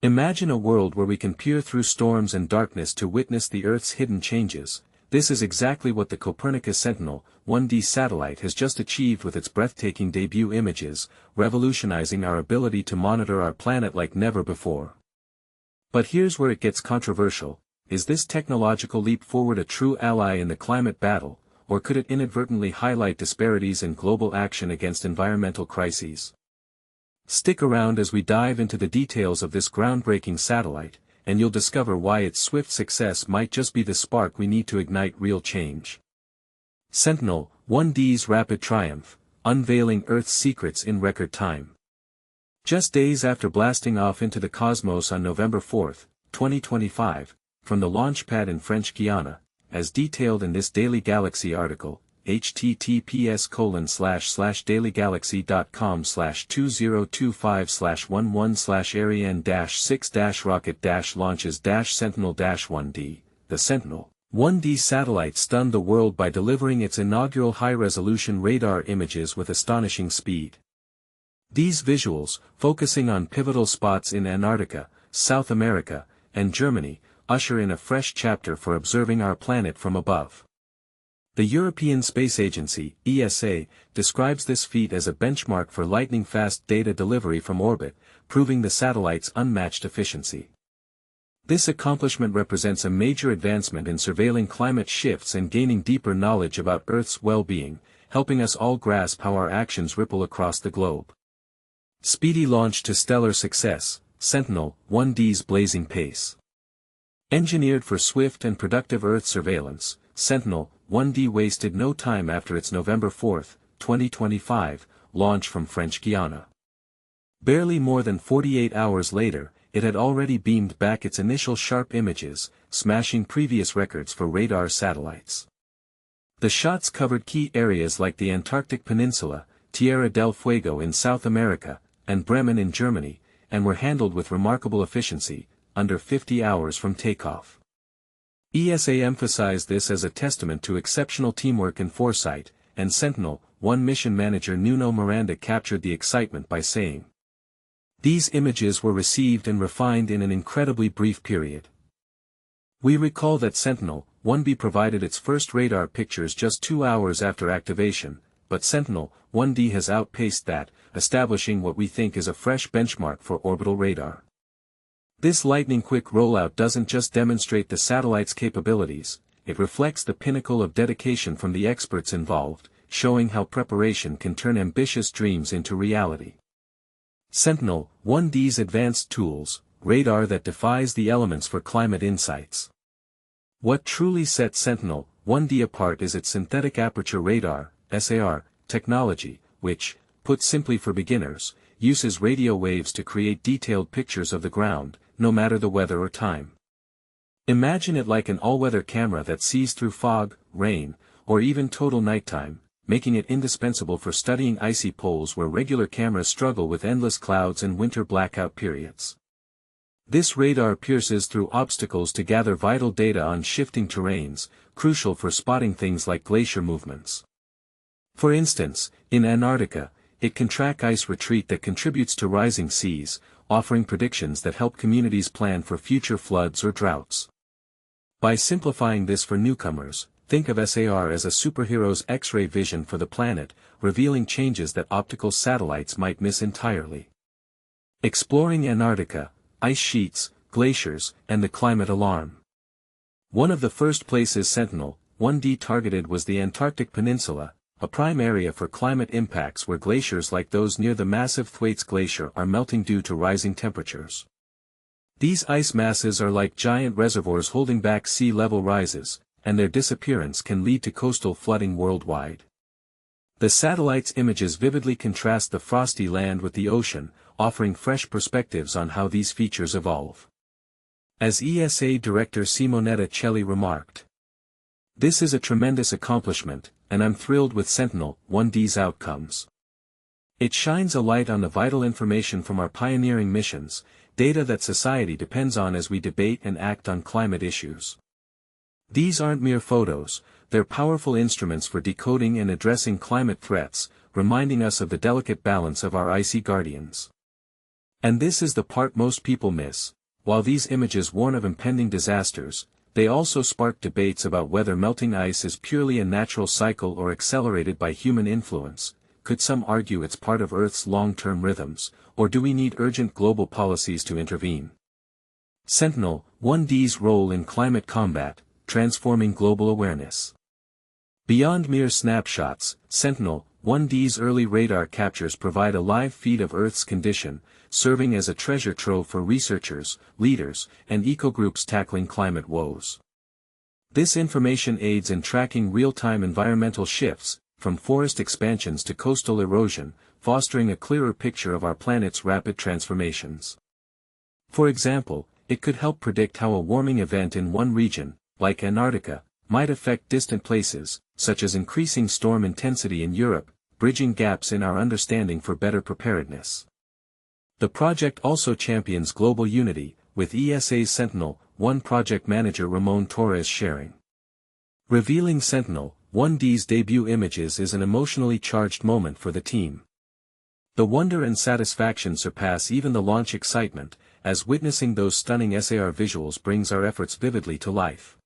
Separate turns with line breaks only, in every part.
Imagine a world where we can peer through storms and darkness to witness the Earth's hidden changes. This is exactly what the Copernicus Sentinel-1D satellite has just achieved with its breathtaking debut images, revolutionizing our ability to monitor our planet like never before. But here's where it gets controversial. Is this technological leap forward a true ally in the climate battle, or could it inadvertently highlight disparities in global action against environmental crises? Stick around as we dive into the details of this groundbreaking satellite, and you'll discover why its swift success might just be the spark we need to ignite real change. Sentinel-1D's rapid triumph, unveiling Earth's secrets in record time. Just days after blasting off into the cosmos on November 4, 2025, from the launch pad in French Guiana, as detailed in this Daily Galaxy article, https://dailygalaxy.com/2025/11-6-rocket-launches-sentinel-1D, the Sentinel-1D satellite stunned the world by delivering its inaugural high-resolution radar images with astonishing speed. These visuals, focusing on pivotal spots in Antarctica, South America, and Germany, usher in a fresh chapter for observing our planet from above. The European Space Agency, ESA, describes this feat as a benchmark for lightning-fast data delivery from orbit, proving the satellite's unmatched efficiency. This accomplishment represents a major advancement in surveilling climate shifts and gaining deeper knowledge about Earth's well-being, helping us all grasp how our actions ripple across the globe. Speedy launch to stellar success, Sentinel-1D's blazing pace. Engineered for swift and productive Earth surveillance, Sentinel-1D wasted no time after its November 4, 2025, launch from French Guiana. Barely more than 48 hours later, it had already beamed back its initial sharp images, smashing previous records for radar satellites. The shots covered key areas like the Antarctic Peninsula, Tierra del Fuego in South America, and Bremen in Germany, and were handled with remarkable efficiency, under 50 hours from takeoff. ESA emphasized this as a testament to exceptional teamwork and foresight, and Sentinel-1 mission manager Nuno Miranda captured the excitement by saying, "These images were received and refined in an incredibly brief period. We recall that Sentinel-1B provided its first radar pictures just 2 hours after activation, but Sentinel-1D has outpaced that, establishing what we think is a fresh benchmark for orbital radar." This lightning-quick rollout doesn't just demonstrate the satellite's capabilities, it reflects the pinnacle of dedication from the experts involved, showing how preparation can turn ambitious dreams into reality. Sentinel-1D's advanced tools, radar that defies the elements for climate insights. What truly sets Sentinel-1D apart is its synthetic aperture radar, SAR, technology, which, put simply for beginners, uses radio waves to create detailed pictures of the ground, no matter the weather or time. Imagine it like an all-weather camera that sees through fog, rain, or even total nighttime, making it indispensable for studying icy poles where regular cameras struggle with endless clouds and winter blackout periods. This radar pierces through obstacles to gather vital data on shifting terrains, crucial for spotting things like glacier movements. For instance, in Antarctica, it can track ice retreat that contributes to rising seas, offering predictions that help communities plan for future floods or droughts. By simplifying this for newcomers, think of SAR as a superhero's X-ray vision for the planet, revealing changes that optical satellites might miss entirely. Exploring Antarctica, ice sheets, glaciers, and the climate alarm. One of the first places Sentinel-1D targeted was the Antarctic Peninsula, a prime area for climate impacts where glaciers like those near the massive Thwaites Glacier are melting due to rising temperatures. These ice masses are like giant reservoirs holding back sea level rises, and their disappearance can lead to coastal flooding worldwide. The satellite's images vividly contrast the frosty land with the ocean, offering fresh perspectives on how these features evolve. As ESA Director Simonetta Celli remarked, "This is a tremendous accomplishment, and I'm thrilled with Sentinel-1D's outcomes. It shines a light on the vital information from our pioneering missions, data that society depends on as we debate and act on climate issues. These aren't mere photos, they're powerful instruments for decoding and addressing climate threats, reminding us of the delicate balance of our icy guardians." And this is the part most people miss. While these images warn of impending disasters, they also spark debates about whether melting ice is purely a natural cycle or accelerated by human influence. Could some argue it's part of Earth's long-term rhythms, or do we need urgent global policies to intervene? Sentinel-1D's role in climate combat, transforming global awareness. Beyond mere snapshots, Sentinel-1D's early radar captures provide a live feed of Earth's condition, serving as a treasure trove for researchers, leaders, and eco-groups tackling climate woes. This information aids in tracking real-time environmental shifts, from forest expansions to coastal erosion, fostering a clearer picture of our planet's rapid transformations. For example, it could help predict how a warming event in one region, like Antarctica, might affect distant places, such as increasing storm intensity in Europe, bridging gaps in our understanding for better preparedness. The project also champions global unity, with ESA's Sentinel-1 project manager Ramon Torres sharing. Revealing Sentinel-1D's debut images is an emotionally charged moment for the team. The wonder and satisfaction surpass even the launch excitement, as witnessing those stunning SAR visuals brings our efforts vividly to life.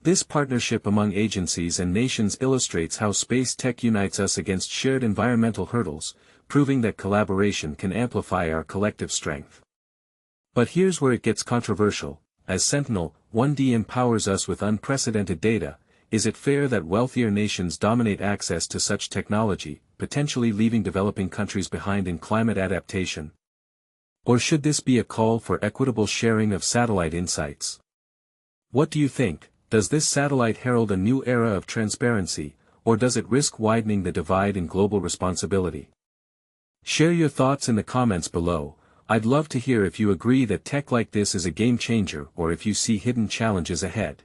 This partnership among agencies and nations illustrates how space tech unites us against shared environmental hurdles, proving that collaboration can amplify our collective strength. But here's where it gets controversial. As Sentinel-1D empowers us with unprecedented data, is it fair that wealthier nations dominate access to such technology, potentially leaving developing countries behind in climate adaptation? Or should this be a call for equitable sharing of satellite insights? What do you think? Does this satellite herald a new era of transparency, or does it risk widening the divide in global responsibility? Share your thoughts in the comments below. I'd love to hear if you agree that tech like this is a game changer or if you see hidden challenges ahead.